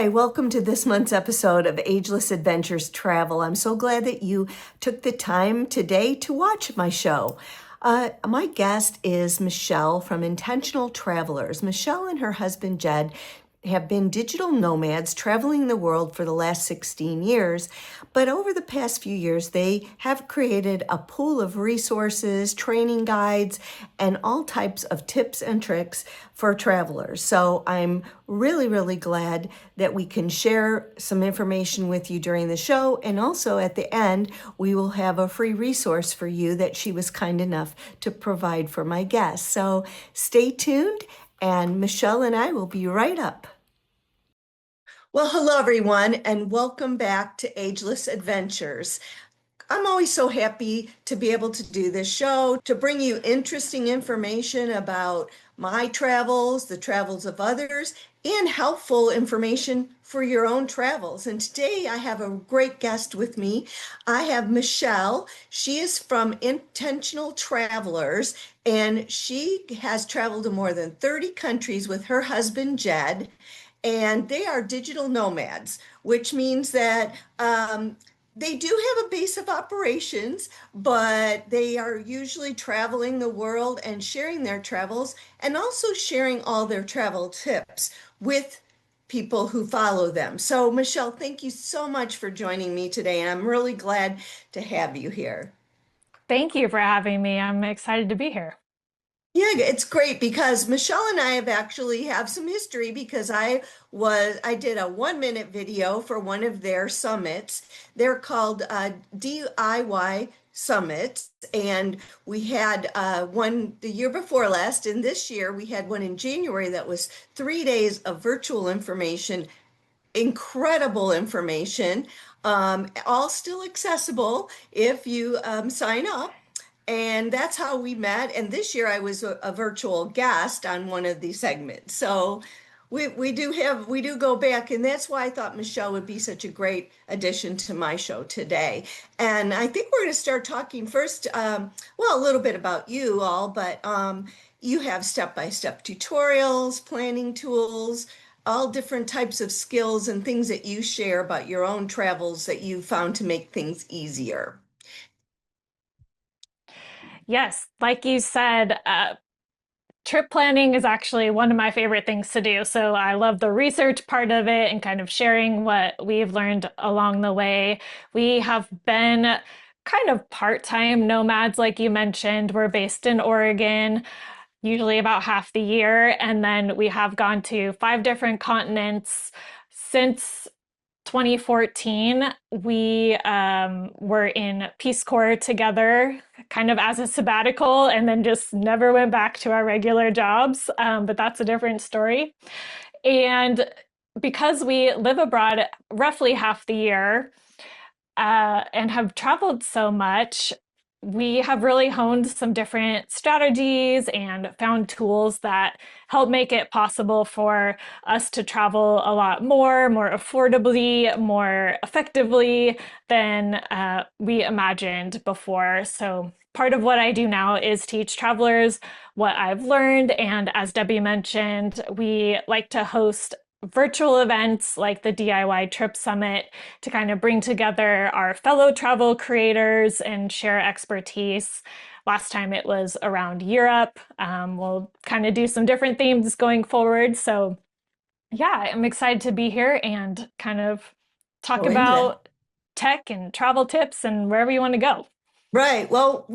Hi, welcome to this month's episode of Ageless Adventures Travel. I'm so glad that you took the time today to watch my show. My guest is Michelle from Intentional Travelers. Michelle and her husband Jed have been digital nomads traveling the world for the last 16 years, but over the past few years, they have created a pool of resources, training guides, and all types of tips and tricks for travelers. So I'm really glad that we can share some information with you during the show. And also at the end, we will have a free resource for you that she was kind enough to provide for my guests. So stay tuned, and Michelle and I will be right up. Well, hello everyone, and welcome back to Ageless Adventures. I'm always so happy to be able to do this show, to bring you interesting information about my travels, the travels of others, and helpful information for your own travels. And today I have a great guest with me. I have Michelle. She is from Intentional Travelers, and she has traveled to more than 30 countries with her husband, Jed. And they are digital nomads, which means that they do have a base of operations, but they are usually traveling the world and sharing their travels and also sharing all their travel tips with people who follow them. So, Michelle, thank you so much for joining me today, and I'm really glad to have you here. Thank you for having me. I'm excited to be here. Yeah, it's great because Michelle and I have some history because I did a 1 minute video for one of their summits. They're called DIY summits, and we had one the year before last, and this year we had one in January that was 3 days of virtual information, incredible information, all still accessible if you sign up. And that's how we met. And this year I was a virtual guest on one of these segments. So we do go back, and that's why I thought Michelle would be such a great addition to my show today. And I think we're going to start talking first, well, a little bit about you all, but you have step-by-step tutorials, planning tools, all different types of skills and things that you share about your own travels that you found to make things easier. Yes, like you said, trip planning is actually one of my favorite things to do. So I love the research part of it and kind of sharing what we've learned along the way. We have been kind of part-time nomads, like you mentioned. We're based in Oregon, usually about half the year. And then we have gone to 5 different continents since 2014. We were in Peace Corps together, kind of as a sabbatical, and then just never went back to our regular jobs. But that's a different story. And because we live abroad roughly half the year and have traveled so much, we have really honed some different strategies and found tools that help make it possible for us to travel a lot more affordably, more effectively than we imagined before. So part of what I do now is teach travelers what I've learned. And as Debbie mentioned, we like to host virtual events like the DIY Trip Summit to kind of bring together our fellow travel creators and share expertise. Last time it was around Europe. We'll kind of do some different themes going forward. So yeah, I'm excited to be here and kind of talk Go into that. about tech and travel tips and wherever you want to go. Right. Well,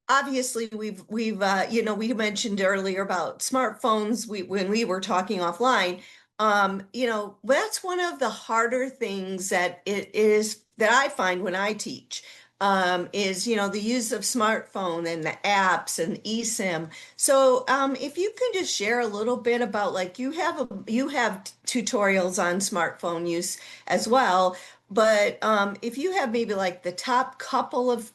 obviously we mentioned earlier about smartphones when we were talking offline. That's one of the harder things that it is that I find when I teach. Is the use of smartphone and the apps and eSIM. So if you can just share a little bit about, like, you have tutorials on smartphone use as well, but if you have maybe like the top couple of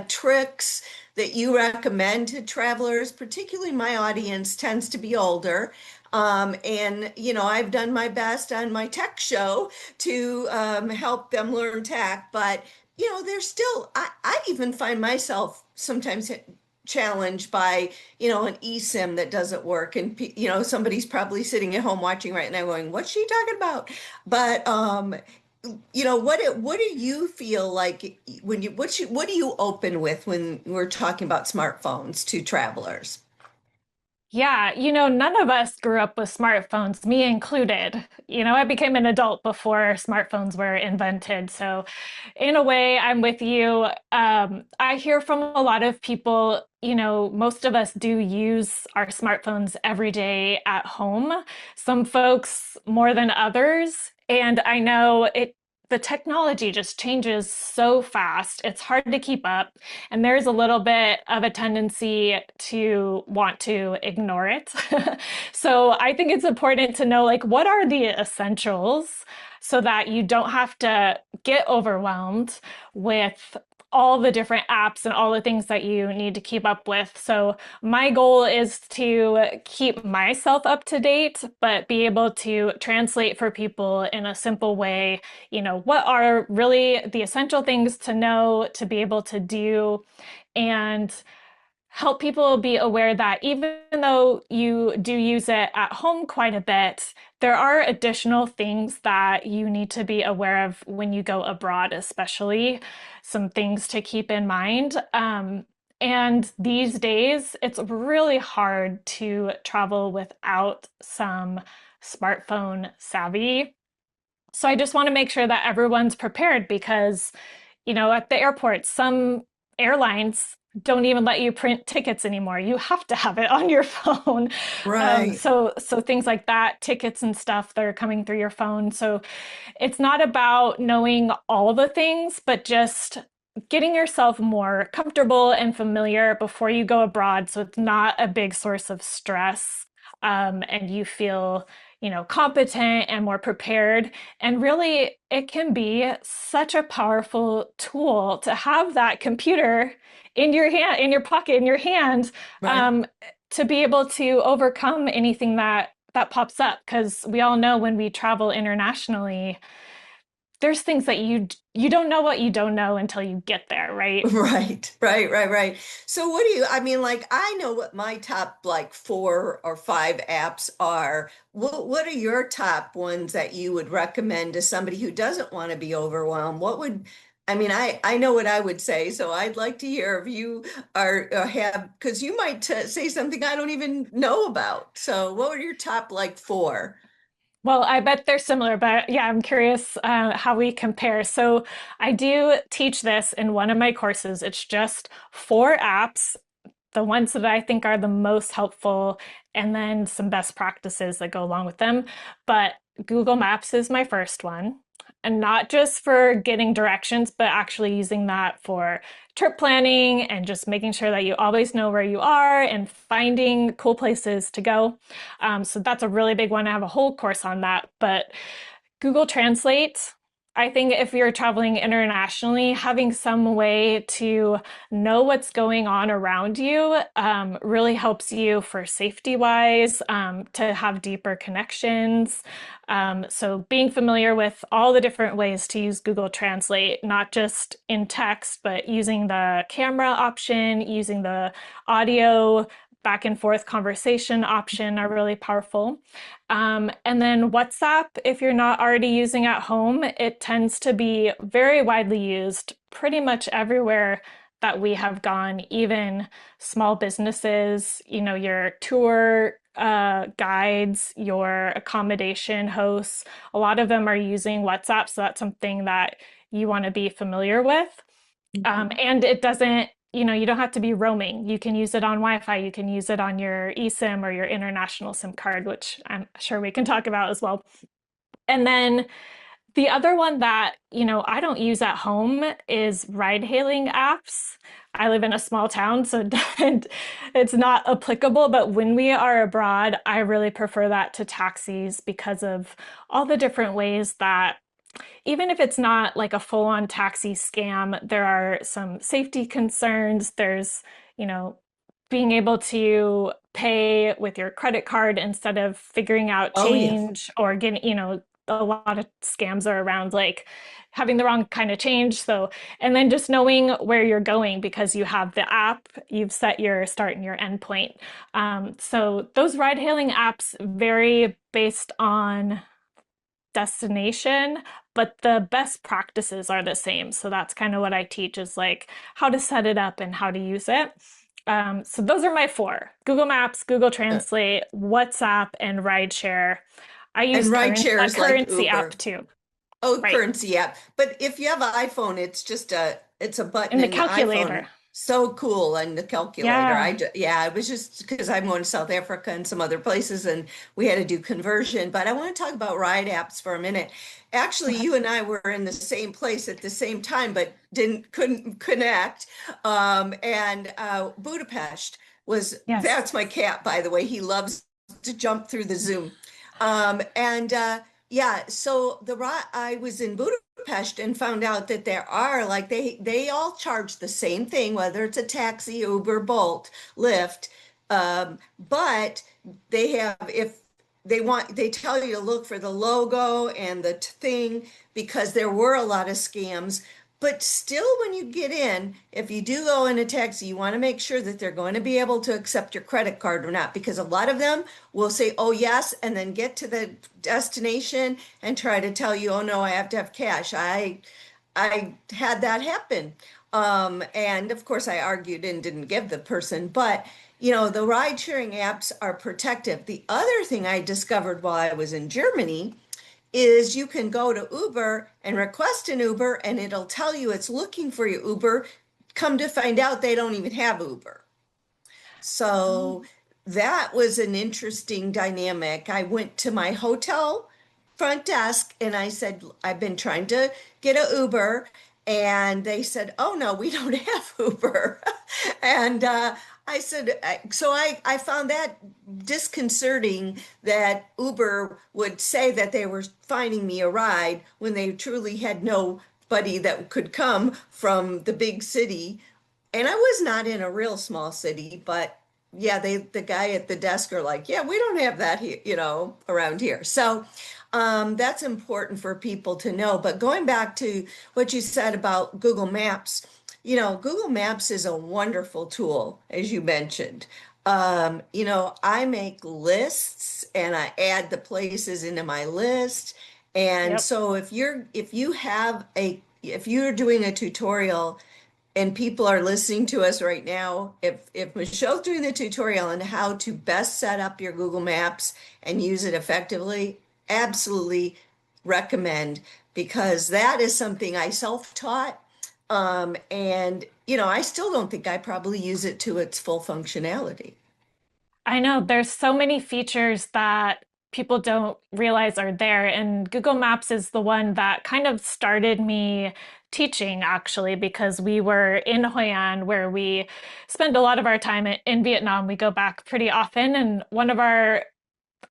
tricks that you recommend to travelers, particularly my audience tends to be older. And I've done my best on my tech show to help them learn tech, but there's still, I even find myself sometimes challenged by, an eSIM that doesn't work. And, somebody's probably sitting at home watching right now going, what's she talking about? But, what do you feel like when what do you open with when we're talking about smartphones to travelers? Yeah, none of us grew up with smartphones, me included. I became an adult before smartphones were invented. So, in a way, I'm with you. I hear from a lot of people, most of us do use our smartphones every day at home, some folks more than others. And I know the technology just changes so fast. It's hard to keep up. And there's a little bit of a tendency to want to ignore it. So I think it's important to know, like, what are the essentials so that you don't have to get overwhelmed with all the different apps and all the things that you need to keep up with. So my goal is to keep myself up to date, but be able to translate for people in a simple way, what are really the essential things to know, to be able to do, and help people be aware that even though you do use it at home quite a bit, there are additional things that you need to be aware of when you go abroad, especially some things to keep in mind. And these days, it's really hard to travel without some smartphone savvy. So I just want to make sure that everyone's prepared because, at the airport, some airlines don't even let you print tickets anymore. You have to have it on your phone. Right. So things like that, tickets and stuff that are coming through your phone. So it's not about knowing all the things, but just getting yourself more comfortable and familiar before you go abroad. So it's not a big source of stress. And you feel, competent and more prepared. And really, it can be such a powerful tool to have that computer in your hand, in your pocket, in your hand, Right. um, to be able to overcome anything that pops up. Because we all know when we travel internationally, there's things that you don't know what you don't know until you get there, right? Right. So what do you, I mean, like, I know what my top like 4 or 5 apps are. What are your top ones that you would recommend to somebody who doesn't want to be overwhelmed? I mean, I know what I would say, so I'd like to hear if you have, because you might say something I don't even know about. So what were your top like 4? Well, I bet they're similar, but yeah, I'm curious how we compare. So I do teach this in one of my courses. It's just 4 apps, the ones that I think are the most helpful, and then some best practices that go along with them. But Google Maps is my first one. And not just for getting directions, but actually using that for trip planning and just making sure that you always know where you are and finding cool places to go. So that's a really big one. I have a whole course on that. But Google Translate, I think if you're traveling internationally, having some way to know what's going on around you really helps you for safety wise, to have deeper connections. So being familiar with all the different ways to use Google Translate, not just in text, but using the camera option, using the audio back and forth conversation option are really powerful. And then WhatsApp, if you're not already using at home, it tends to be very widely used pretty much everywhere that we have gone, even small businesses, your tour guides, your accommodation hosts, a lot of them are using WhatsApp. So that's something that you want to be familiar with. Mhm. And it doesn't, you don't have to be roaming. You can use it on Wi-Fi. You can use it on your eSIM or your international SIM card, which I'm sure we can talk about as well. And then the other one that, I don't use at home is ride hailing apps. I live in a small town, so it's not applicable. But when we are abroad, I really prefer that to taxis because of all the different ways that even if it's not like a full on taxi scam, there are some safety concerns. There's, you know, being able to pay with your credit card instead of figuring out Oh, yes. change or getting, a lot of scams are around like having the wrong kind of change. So, and then just knowing where you're going because you have the app, you've set your start and your end point. So those ride hailing apps vary based on destination, but the best practices are the same. So that's kind of what I teach is like how to set it up and how to use it. So those are my four: Google Maps, Google Translate, WhatsApp, and Rideshare. I And use ride a shares like currency app Uber. too. Oh, Right. currency app. But if you have an iPhone, it's a button In the in the iPhone. calculator. So cool, and the calculator. Yeah. Yeah, it was just because I'm going to South Africa and some other places, and we had to do conversion. But I want to talk about ride apps for a minute. Actually, Okay. you and I were in the same place at the same time, but didn't couldn't connect. And Budapest was Yes. that's my cat, by the way. He loves to jump through the Zoom. And yeah, so I was in Budapest and found out that there are like they all charge the same thing, whether it's a taxi, Uber, Bolt, Lyft, but they have if they tell you to look for the logo and the thing because there were a lot of scams. But still, when you get in, if you do go in a taxi, you want to make sure that they're going to be able to accept your credit card or not, because a lot of them will say, oh, yes, and then get to the destination and try to tell you, oh, no, I have to have cash. I had that happen. And of course, I argued and didn't give the person, but the ride sharing apps are protective. The other thing I discovered while I was in Germany is you can go to Uber and request an Uber and it'll tell you it's looking for your Uber. Come to find out they don't even have Uber. So that was an interesting dynamic. I went to my hotel front desk and I said, I've been trying to get an Uber. And they said, oh, no, we don't have Uber. And I said, I found that disconcerting that Uber would say that they were finding me a ride when they truly had nobody that could come from the big city. And I was not in a real small city, but yeah, the guy at the desk are like, yeah, we don't have that here, around here. So that's important for people to know. But going back to what you said about Google Maps, Google Maps is a wonderful tool, as you mentioned. I make lists and I add the places into my list. And Yep. so if you're doing a tutorial and people are listening to us right now, if Michelle's doing the tutorial on how to best set up your Google Maps and use it effectively, absolutely recommend, because that is something I self-taught. And I still don't think I probably use it to its full functionality. I know there's so many features that people don't realize are there, and Google Maps is the one that kind of started me teaching actually because we were in Hoi An where we spend a lot of our time in Vietnam. We go back pretty often, and one of our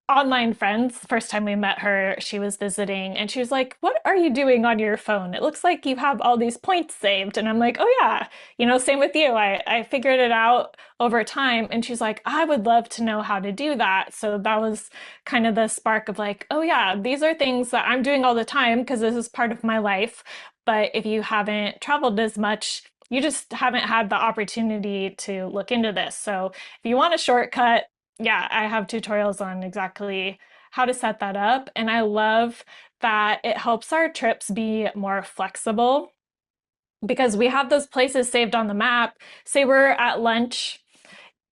online friends, first time we met her, she was visiting and she was like, "What are you doing on your phone? It looks like you have all these points saved." And I'm like, "Oh, yeah, same with you. I figured it out over time." And she's like, "I would love to know how to do that." So that was kind of the spark of like, "Oh, yeah, these are things that I'm doing all the time because this is part of my life." But if you haven't traveled as much, you just haven't had the opportunity to look into this. So if you want a shortcut, yeah, I have tutorials on exactly how to set that up. And I love that it helps our trips be more flexible because we have those places saved on the map. Say we're at lunch,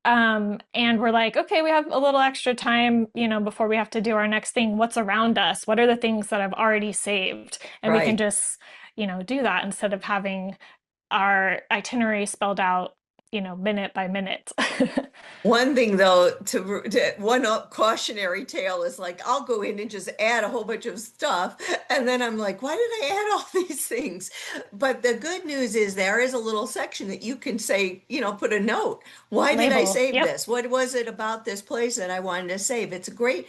and we're like, okay, we have a little extra time, before we have to do our next thing. What's around us? What are the things that I've already saved? And we can Right. just, do that instead of having our itinerary spelled out, minute by minute. One thing though, one cautionary tale is like I'll go in and just add a whole bunch of stuff, and then I'm like, why did I add all these things? But the good news is there is a little section that you can say, put a note. Why did I Label. save Yep. this? What was it about this place that I wanted to save? It's a great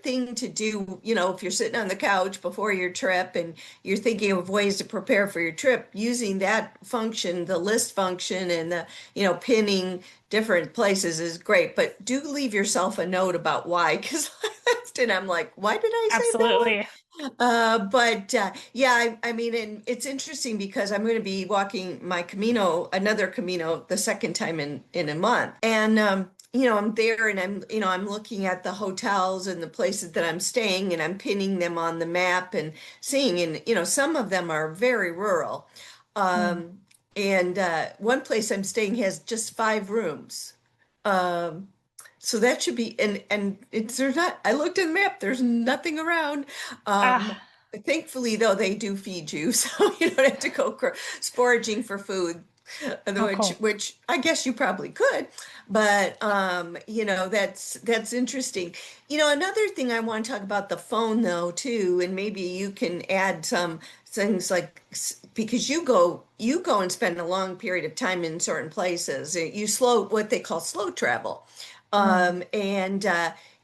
thing to do, if you're sitting on the couch before your trip and you're thinking of ways to prepare for your trip, using that function, the list function and pinning different places is great, but do leave yourself a note about why, because often I'm like, why did I say that one? Absolutely. But yeah, I mean, and it's interesting because I'm going to be walking my Camino, another Camino, the second time in a month, and I'm there and I'm looking at the hotels and the places that I'm staying, and I'm pinning them on the map and seeing, and some of them are very rural, Mm. um, and one place I'm staying has just 5 rooms. Um, so that should be, and it's there's not, I looked at the map, there's nothing around. Um, Ah, Thankfully though, they do feed you, so you don't have to go foraging for food, oh, which cool. which I guess you probably could, but that's interesting. Another thing I want to talk about the phone though too, and maybe you can add some things like because you go and spend a long period of time in certain places. You slow what they call slow travel, Mm. and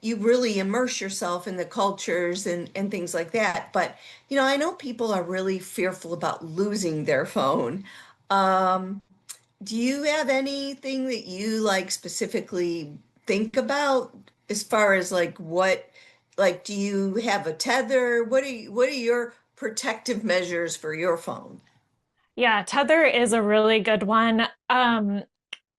you really immerse yourself in the cultures and things like that. But I know people are really fearful about losing their phone. Um, do you have anything that you like specifically think about as far as like do you have a tether? What are your protective measures for your phone? Yeah, Tether is a really good one.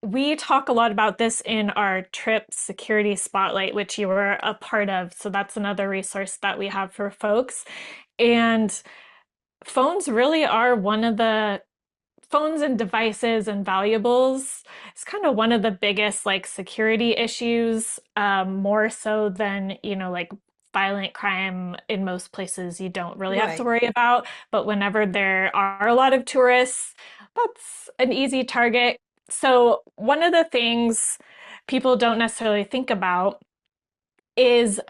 We talk a lot about this in our trip security spotlight, which you were a part of. So that's another resource that we have for folks. And phones really are one of the phones and devices and valuables. It's kind of one of the biggest like security issues, more so than, like violent crime in most places you don't really have to Right. worry about. But whenever there are a lot of tourists, that's an easy target. So one of the things people don't necessarily think about is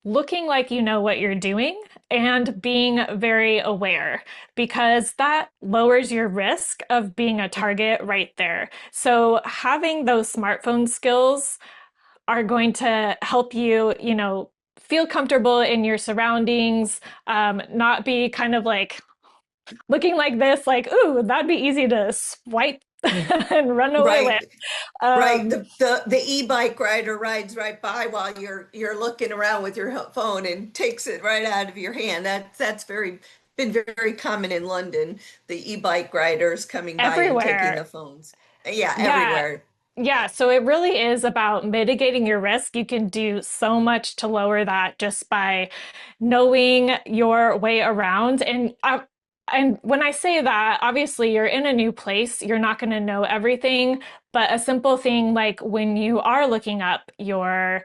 looking like you know what you're doing and being very aware because that lowers your risk of being a target right there. So having those smartphone skills are going to help you, feel comfortable in your surroundings, not be kind of like looking like this, like, ooh, that'd be easy to swipe and run away with. Right. Right. Um, The e-bike rider rides right by while you're looking around with your phone and takes it right out of your hand. That's been very common in London, the e-bike riders coming by and taking Everywhere. the phones. Yeah, Yeah. everywhere. Yeah, so it really is about mitigating your risk. You can do so much to lower that just by knowing your way around. And when I say that, obviously you're in a new place, you're not going to know everything, but a simple thing like when you are looking up your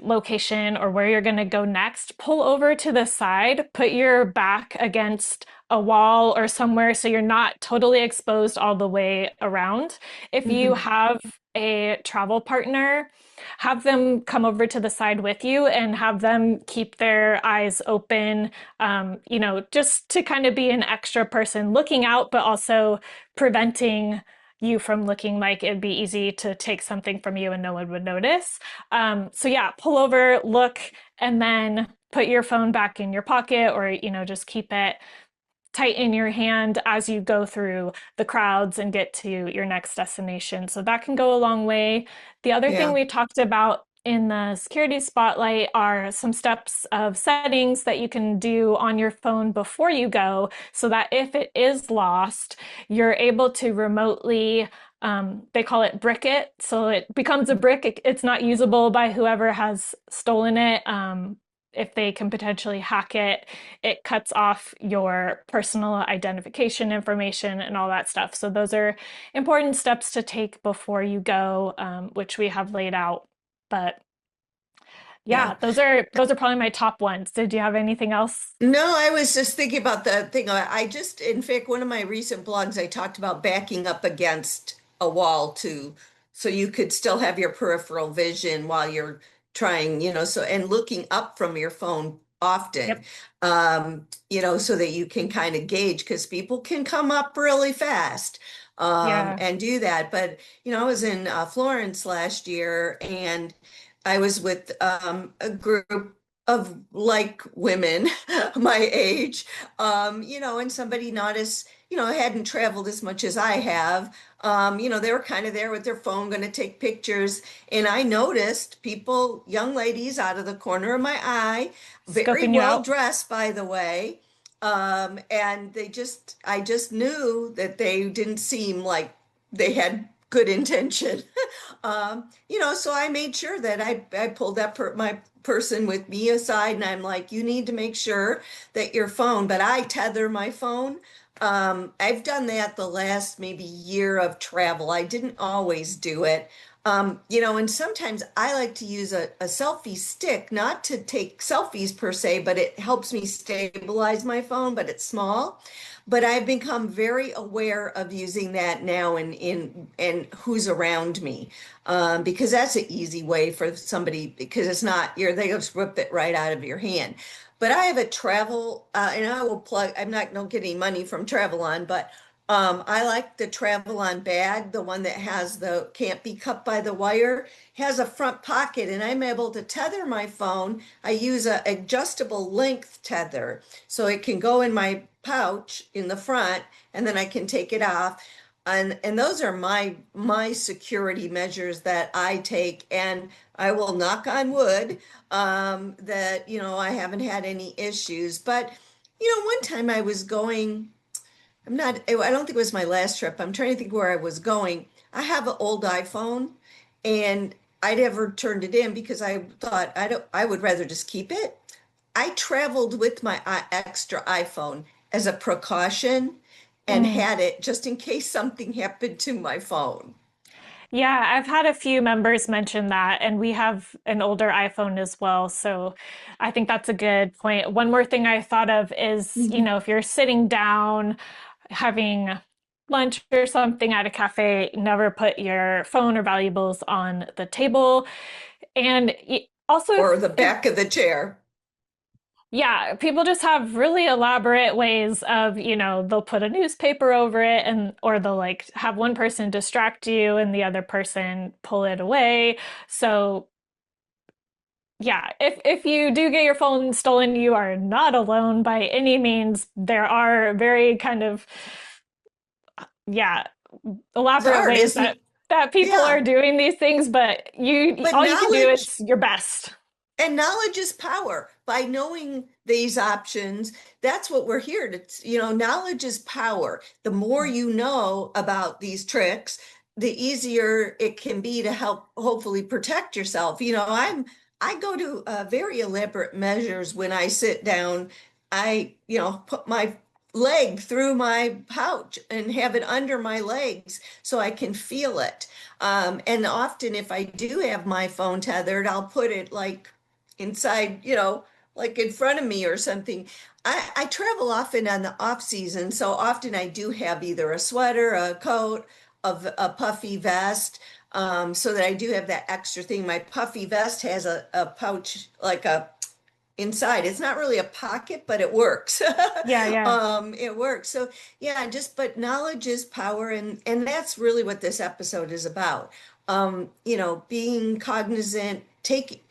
location or where you're going to go next, pull over to the side, put your back against a wall or somewhere so you're not totally exposed all the way around. If you Hmm. have a travel partner, have them come over to the side with you and have them keep their eyes open, just to kind of be an extra person looking out, but also preventing you from looking like it'd be easy to take something from you and no one would notice. So yeah, pull over, look, and then put your phone back in your pocket or, just keep it tight in your hand as you go through the crowds and get to your next destination. So that can go a long way. The other thing Yeah. we talked about in the security spotlight are some steps of settings that you can do on your phone before you go so that if it is lost, you're able to remotely they call it brick it. So it becomes a brick. It's not usable by whoever has stolen it. If they can potentially hack it, it cuts off your personal identification information and all that stuff. So those are important steps to take before you go, which we have laid out. But Yeah. yeah, those are probably my top ones. Did you have anything else? No, I was just thinking about the thing. I just, in fact, one of my recent blogs, I talked about backing up against a wall too, so you could still have your peripheral vision while you're trying, so and looking up from your phone often, Yep. so that you can kind of gauge because people can come up really fast, Yeah. and do that. But, I was in Florence last year and I was with a group of like women my age, and somebody not as, hadn't traveled as much as I have. They were kind of there with their phone, going to take pictures. And I noticed people, young ladies out of the corner of my eye, very Scoping you well out. dressed, by the way. And I just knew that they didn't seem like they had good intention. So I made sure that I pulled my person with me aside and I'm like, you need to make sure that your phone, but I tether my phone. I've done that the last maybe year of travel. I didn't always do it. And sometimes I like to use a selfie stick, not to take selfies per se, but it helps me stabilize my phone, but it's small. But I've become very aware of using that now in who's around me, because that's an easy way for somebody, because it's not, they just rip it right out of your hand. But I have a travel, and I will plug, I'm not, don't get any money from Travel On, but I like the Travel On bag, the one that has the can't be cut by the wire, has a front pocket, and I'm able to tether my phone. I use a adjustable length tether, so it can go in my pouch in the front, and then I can take it off. And those are my security measures that I take, and I will knock on wood that I haven't had any issues. But one time I was going. I don't think it was my last trip. I'm trying to think where I was going. I have an old iPhone and I never turned it in because I thought I would rather just keep it. I traveled with my extra iPhone as a precaution and Mm. had it just in case something happened to my phone. Yeah, I've had a few members mention that, and we have an older iPhone as well. So I think that's a good point. One more thing I thought of is, Mhm. if you're sitting down having lunch or something at a cafe, never put your phone or valuables on the table. And also, Or the back of the chair. yeah, people just have really elaborate ways of, they'll put a newspaper over it and or they'll like have one person distract you and the other person pull it away. So, yeah, if you do get your phone stolen, you are not alone by any means. There are very kind of yeah, It's elaborate hard, ways isn't? that people are Yeah. doing these things, but But all you can do knowledge is your best. And knowledge is power. By knowing these options, that's what we're here to, knowledge is power. The more you know about these tricks, the easier it can be to help hopefully protect yourself. I go to very elaborate measures when I sit down. I, put my leg through my pouch and have it under my legs so I can feel it. And often if I do have my phone tethered, I'll put it like inside, like in front of me or something. I travel often on the off season, so often I do have either a sweater, a coat, a puffy vest, so that I do have that extra thing. My puffy vest has a pouch, like a inside. It's not really a pocket, but it works. Yeah, yeah. It works. So yeah, but knowledge is power, and that's really what this episode is about. Being cognizant, take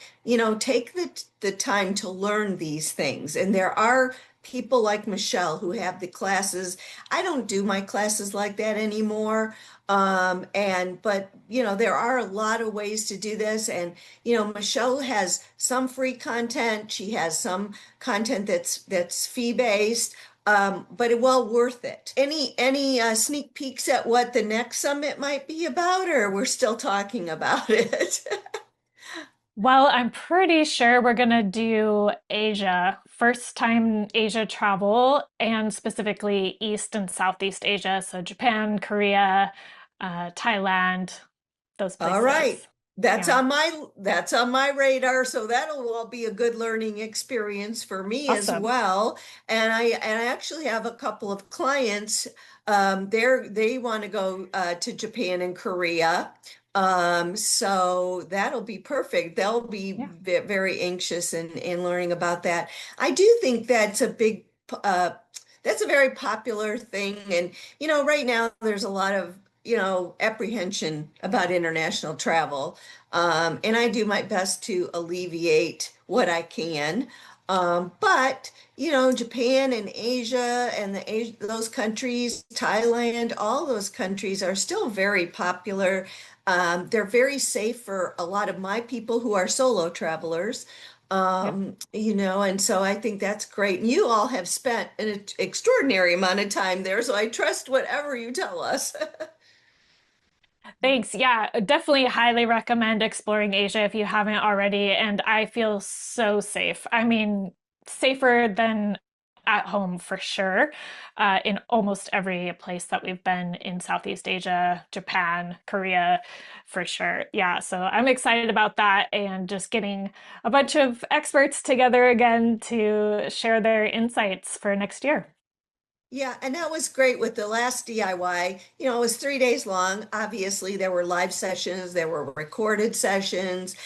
the time to learn these things. And there are people like Michelle who have the classes. I don't do my classes like that anymore. But there are a lot of ways to do this. And Michelle has some free content. She has some content that's fee-based, but well worth it. Any sneak peeks at what the next summit might be about, or we're still talking about it? Well, I'm pretty sure we're gonna do Asia, first time Asia travel, and specifically East and Southeast Asia. So Japan, Korea, Thailand, those All right. places. Yeah, That's on my radar, so that'll all be a good learning experience for me as awesome. well. And I actually have a couple of clients. They want to go to Japan and Korea. So that'll be perfect. They'll be Yeah. very anxious in learning about that. I do think that's a very popular thing. And right now there's a lot of apprehension about international travel. And I do my best to alleviate what I can. But Japan and Asia and those countries, Thailand, all those countries are still very popular. They're very safe for a lot of my people who are solo travelers. Yeah. And so I think that's great. And you all have spent an extraordinary amount of time there, so I trust whatever you tell us. Thanks. Yeah, definitely highly recommend exploring Asia if you haven't already. And I feel so safe. I mean, safer than at home for sure, in almost every place that we've been in Southeast Asia, Japan, Korea, for sure. Yeah, so I'm excited about that and just getting a bunch of experts together again to share their insights for next year. Yeah, and that was great with the last DIY. It was 3 days long. Obviously, there were live sessions, there were recorded sessions.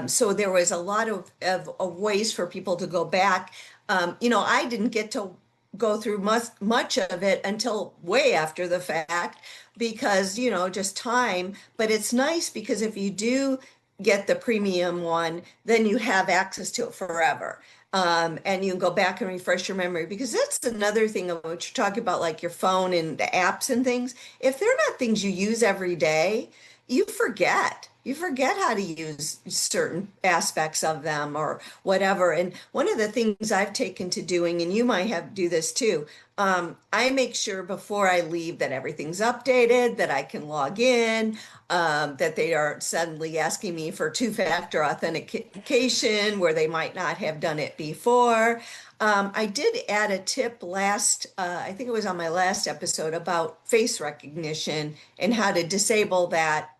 So there was a lot of ways for people to go back. I didn't get to go through much of it until way after the fact because, just time. But it's nice because if you do get the premium one, then you have access to it forever. And you can go back and refresh your memory because that's another thing of what you're talking about, like your phone and the apps and things. If they're not things you use every day, you forget. You forget how to use certain aspects of them or whatever. And one of the things I've taken to doing, and you might have to do this too, I make sure before I leave that everything's updated, that I can log in, that they aren't suddenly asking me for two-factor authentication where they might not have done it before. I did add a tip I think it was on my last episode about face recognition and how to disable that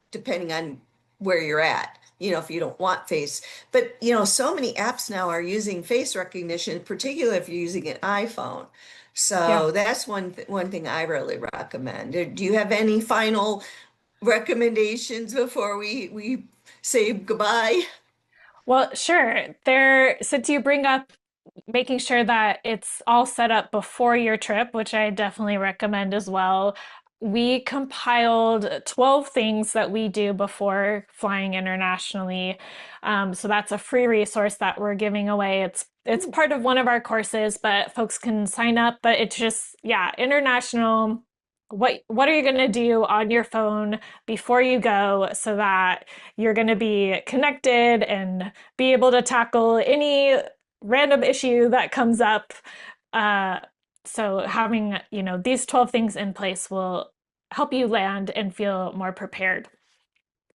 depending on where you're at. If you don't want face. But, so many apps now are using face recognition, particularly if you're using an iPhone. Yeah. So that's one thing I really recommend. Do you have any final recommendations before we say goodbye? Well, sure. Since you bring up making sure that it's all set up before your trip, which I definitely recommend as well. We compiled 12 things that we do before flying internationally. So that's a free resource that we're giving away. It's part of one of our courses, but folks can sign up. But it's just, yeah, international. What are you going to do on your phone before you go so that you're going to be connected and be able to tackle any random issue that comes up. Uh, so having, these 12 things in place will help you land and feel more prepared.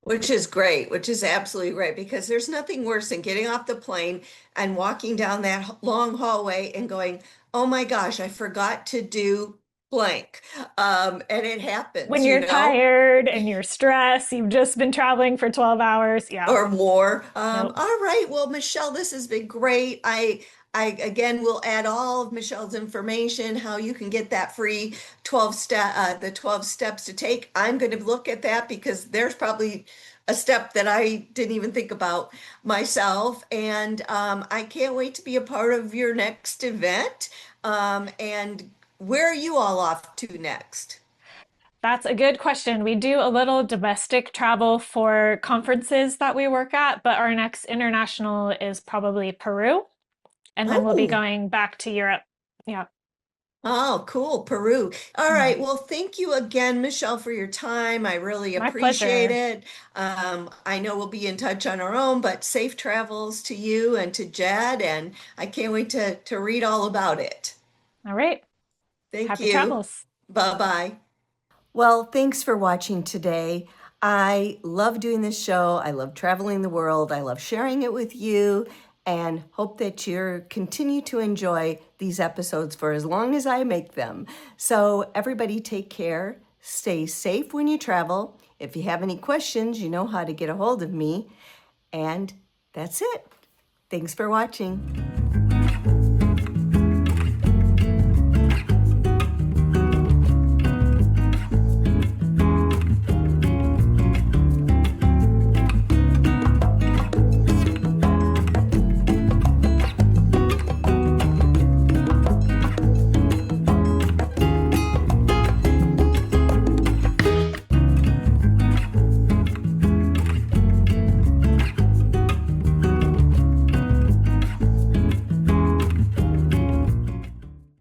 Which is great, which is absolutely great because there's nothing worse than getting off the plane and walking down that long hallway and going, oh my gosh, I forgot to do blank. And it When happens, you're tired and you're stressed, you've just been traveling for 12 hours. Yeah. or more. Nope. All right. Well, Michelle, this has been great. I again will add all of Michelle's information, how you can get that free the 12 steps to take. I'm going to look at that because there's probably a step that I didn't even think about myself. And I can't wait to be a part of your next event. And where are you all off to next? That's a good question. We do a little domestic travel for conferences that we work at, but our next international is probably Peru, and then we'll be Oh, going back to Europe. Yeah. oh, cool. Peru. All Yeah. right. Well, thank you again, Michelle, for your time. I really My appreciate pleasure. it. I know we'll be in touch on our own, but safe travels to you and to Jed, and I can't wait to read all about it. All right. Thank Happy you. travels. Bye-bye. Well, thanks for watching today. I love doing this show. I love traveling the world. I love sharing it with you and hope that you continue to enjoy these episodes for as long as I make them. So, everybody take care. Stay safe when you travel. If you have any questions, you know how to get a hold of me. And that's it. Thanks for watching.